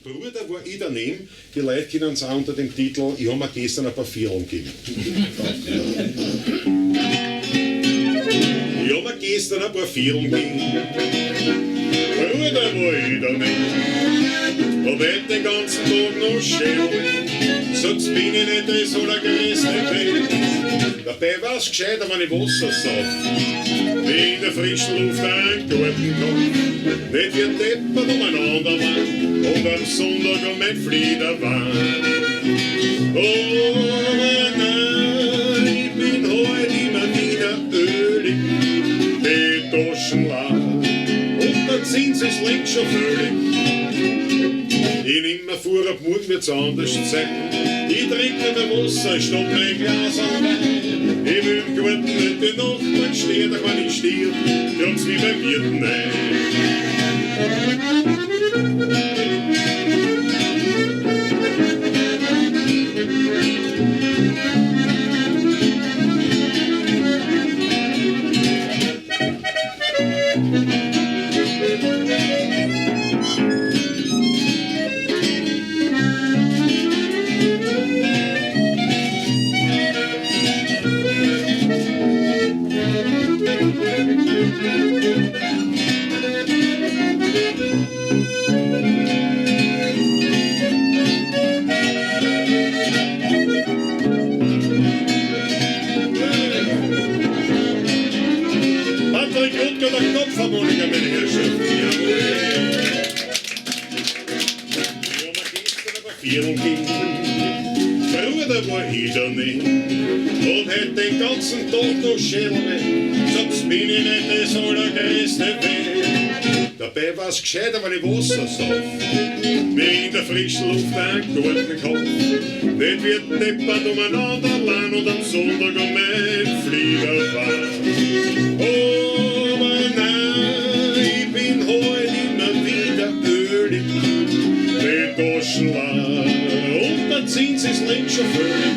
Bruder war ich daneben, die Leute können es auch unter dem Titel Ich habe mir gestern ein paar Vierteln gegeben. Ich habe mir gestern ein paar Vierteln gegeben. Bruder war ich daneben, hab heute den ganzen Tag noch schön. Sonst bin ich nicht das allergrößte Welt. Dabei war's gescheiter, wenn ich Wasser sauf, wie in der frischen Luft einen Garten kann. Nicht wie deppert umeinander waren und am Sonntag um mein Flieder waren. Oh nein, ich bin heute immer wieder ölig, die Taschen leer und der Zins ist längst schon völlig. Ich nehm mir vor, ab morgen wird's anders sein. Ich trinke mir Wasser, ich stopp mein Glas an Wein. Ich will im Garten nicht die Nacht stehen, da kann ich stirb, ganz wie beim Wirten ein. Der Knopfharmonika, meine Herrschaften. Ich hab mir gestern aber Viertel gegeben. Bruder war ich daneben und hätt den ganzen Tag noch Schädelweh. Sonst bin ich nicht das allergrößte Weh. Dabei war's gescheiter, wenn ich Wasser sauf, wie in der frischen Luft einen Garten kann. Nicht wird deppert umeinander lang und am Sonntag um mein Flieger war. Und der Zins ist längst schon völlig.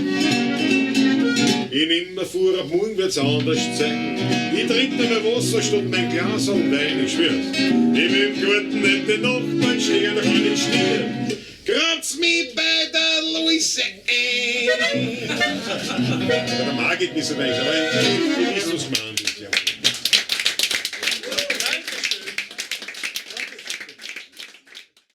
Ich nehm mir vor, ab morgen wird's anders sein. Ich trink mir Wasser statt mein Glas und Wein, ich schwör's. Ich will im Garten nicht die Nachbarn stehen, da kann ich stehen. Kratz mich bei der Luise ein. Bei der Margit ein bisschen weich, aber ich weiß, was ich meine.